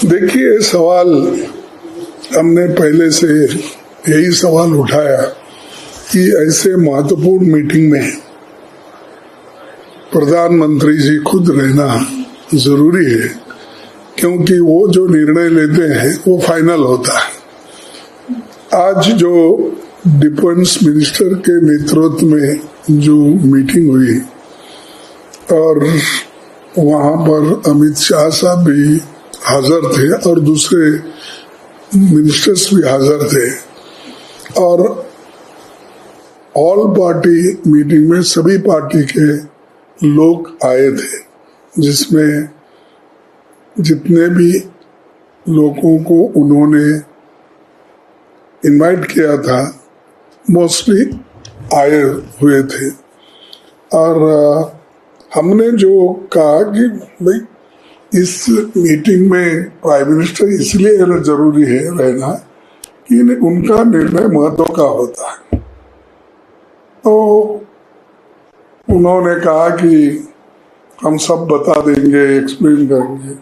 देखिए, सवाल हमने पहले से यही सवाल उठाया कि ऐसे महत्वपूर्ण मीटिंग में प्रधानमंत्री जी खुद रहना जरूरी है, क्योंकि वो जो निर्णय लेते हैं वो फाइनल होता है। आज जो डिफेंस मिनिस्टर के नेतृत्व में जो मीटिंग हुई और वहां पर अमित शाह साहब भी हाजिर थे और दूसरे मिनिस्टर्स भी हाजिर थे, और ऑल पार्टी मीटिंग में सभी पार्टी के लोग आए थे, जिसमें जितने भी लोगों को उन्होंने इनवाइट किया था मोस्टली आए हुए थे। और हमने जो कहा कि भाई इस मीटिंग में प्राइम मिनिस्टर इसलिए जरूरी है रहना कि उनका निर्णय महत्व का होता है। तो उन्होंने कहा कि हम सब बता देंगे, एक्सप्लेन करेंगे।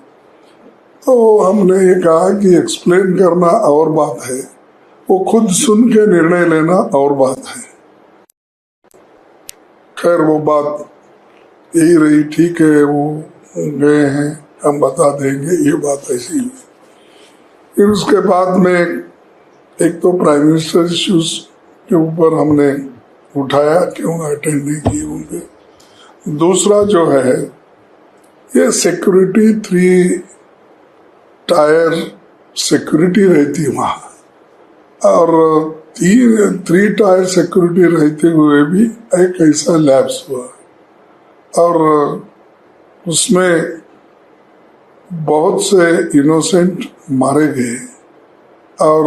तो हमने ये कहा कि एक्सप्लेन करना और बात है, वो खुद सुन के निर्णय लेना और बात है। खैर वो बात यही रही, ठीक है, वो गए हैं, हम बता देंगे, ये बात ऐसी है। फिर उसके बाद में एक तो प्राइम मिनिस्टर इश्यूज के ऊपर हमने उठाया, क्यों अटेंड नहीं किए होंगे। दूसरा जो है ये सिक्योरिटी, 3 टायर सिक्योरिटी रहती वहां, और 3 टायर सिक्योरिटी रहते हुए भी एक ऐसा लैप्स हुआ और उसमें बहुत से इनोसेंट मारे गए, और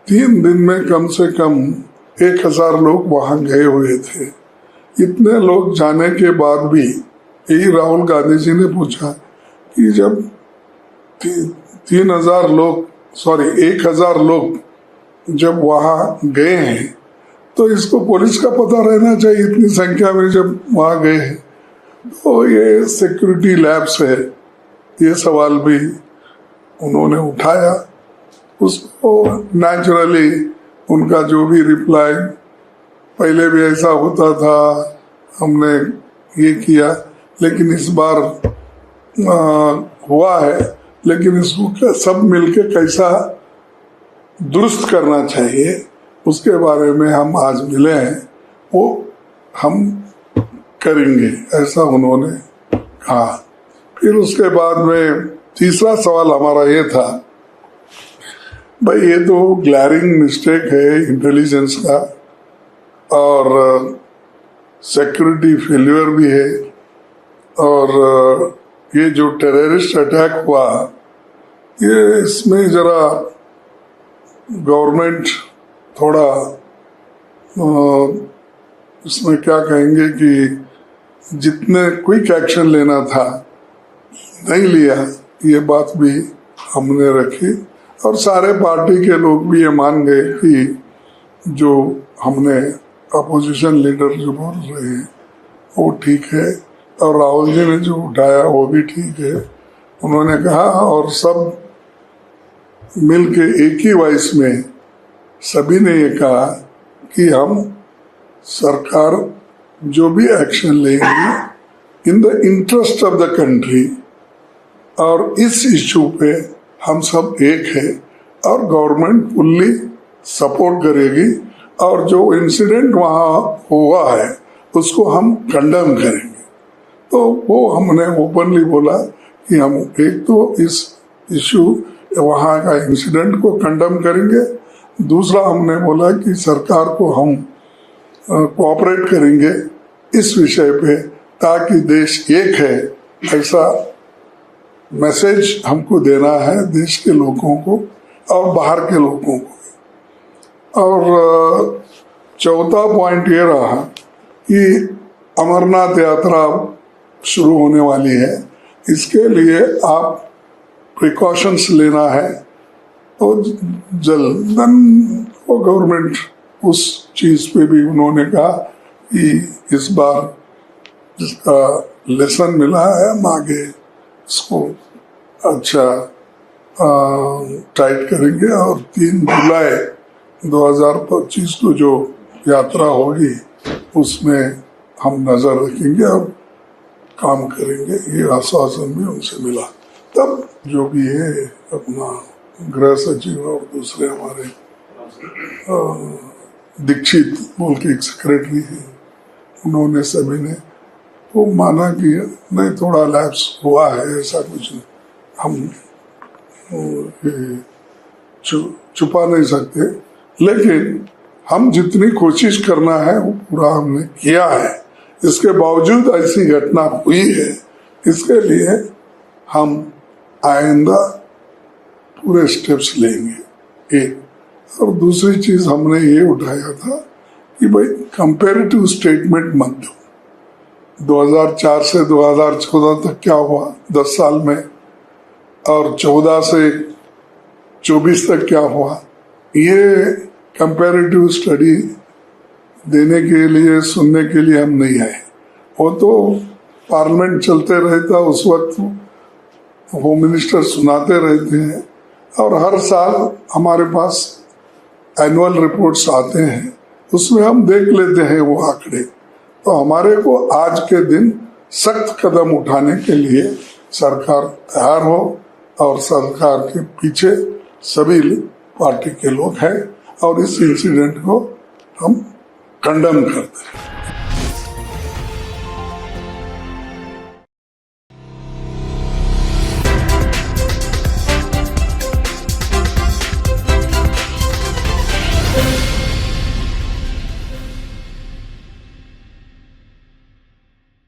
3 दिन में कम से कम 1000 लोग वहां गए हुए थे। इतने लोग जाने के बाद भी यही राहुल गांधी जी ने पूछा कि जब 1000 लोग जब वहां गए हैं तो इसको पुलिस का पता रहना चाहिए इतनी संख्या में जब वहां गए हैं। तो ये सिक्योरिटी लैब्स है, ये सवाल भी उन्होंने उठाया। उसको नेचुरली उनका जो भी रिप्लाई, पहले भी ऐसा होता था, हमने ये किया, लेकिन इस बार हुआ है, लेकिन इसको सब मिलके कैसा दुरुस्त करना चाहिए उसके बारे में हम आज मिले हैं, वो हम करेंगे, ऐसा उन्होंने कहा। फिर उसके बाद में तीसरा सवाल हमारा ये था, भाई ये तो ग्लैरिंग मिस्टेक है इंटेलिजेंस का और सिक्योरिटी फेल्यूर भी है, और ये जो टेररिस्ट अटैक हुआ ये इसमें जरा गवर्नमेंट थोड़ा इसमें क्या कहेंगे कि जितने क्विक एक्शन लेना था नहीं लिया, ये बात भी हमने रखी, और सारे पार्टी के लोग भी ये मान गए कि जो हमने अपोजिशन लीडर जो बोल रहे हैं वो ठीक है, और राहुल जी ने जो उठाया वो भी ठीक है, उन्होंने कहा। और सब मिलके एक ही वॉइस में सभी ने ये कहा कि हम सरकार जो भी एक्शन लेंगे in the interest of the country, और इस इश्यू पे हम सब एक है और गवर्नमेंट फुल्ली सपोर्ट करेगी, और जो इंसिडेंट वहाँ हुआ है उसको हम कंडेम करेंगे। तो वो हमने ओपनली बोला कि हम एक तो इस इश्यू वहाँ का इंसिडेंट को कंडेम करेंगे, दूसरा हमने बोला कि सरकार को हम कोऑपरेट करेंगे इस विषय पे, ताकि देश एक है, ऐसा मैसेज हमको देना है देश के लोगों को और बाहर के लोगों को। और चौथा पॉइंट ये रहा कि अमरनाथ यात्रा शुरू होने वाली है, इसके लिए आप प्रिकॉशंस लेना है, तो जल्दन वो गवर्नमेंट उस चीज पे भी उन्होंने कहा कि इस बार जिसका लेसन मिला है हम आगे इसको अच्छा टाइट करेंगे और 3 जुलाई 2025 को जो यात्रा होगी उसमें हम नजर रखेंगे और काम करेंगे, ये आश्वासन भी उनसे मिला। तब जो भी है अपना गृह सचिव और दूसरे हमारे दीक्षित बोल के एक सेक्रेटरी है, उन्होंने सभी ने वो माना कि नहीं थोड़ा लैप्स हुआ है, ऐसा कुछ नहीं, हम छुपा नहीं सकते, लेकिन हम जितनी कोशिश करना है वो पूरा हमने किया है। इसके बावजूद ऐसी घटना हुई है, इसके लिए हम आइंदा पूरे स्टेप्स लेंगे। एक और दूसरी चीज हमने ये उठाया था कि भाई कंपैरेटिव स्टेटमेंट मत दो। 2004 से 2014 तक क्या हुआ 10 साल में, और 14 से 24 तक क्या हुआ, ये कंपैरेटिव स्टडी देने के लिए, सुनने के लिए हम नहीं आए। वो तो पार्लियामेंट चलते रहता, उस वक्त होम मिनिस्टर सुनाते रहते हैं, और हर साल हमारे पास एनुअल रिपोर्ट्स आते हैं, उसमें हम देख लेते हैं वो आंकड़े। तो हमारे को आज के दिन सख्त कदम उठाने के लिए सरकार तैयार हो, और सरकार के पीछे सभी पार्टी के लोग हैं, और इस इंसिडेंट को हम कंडेम करते हैं।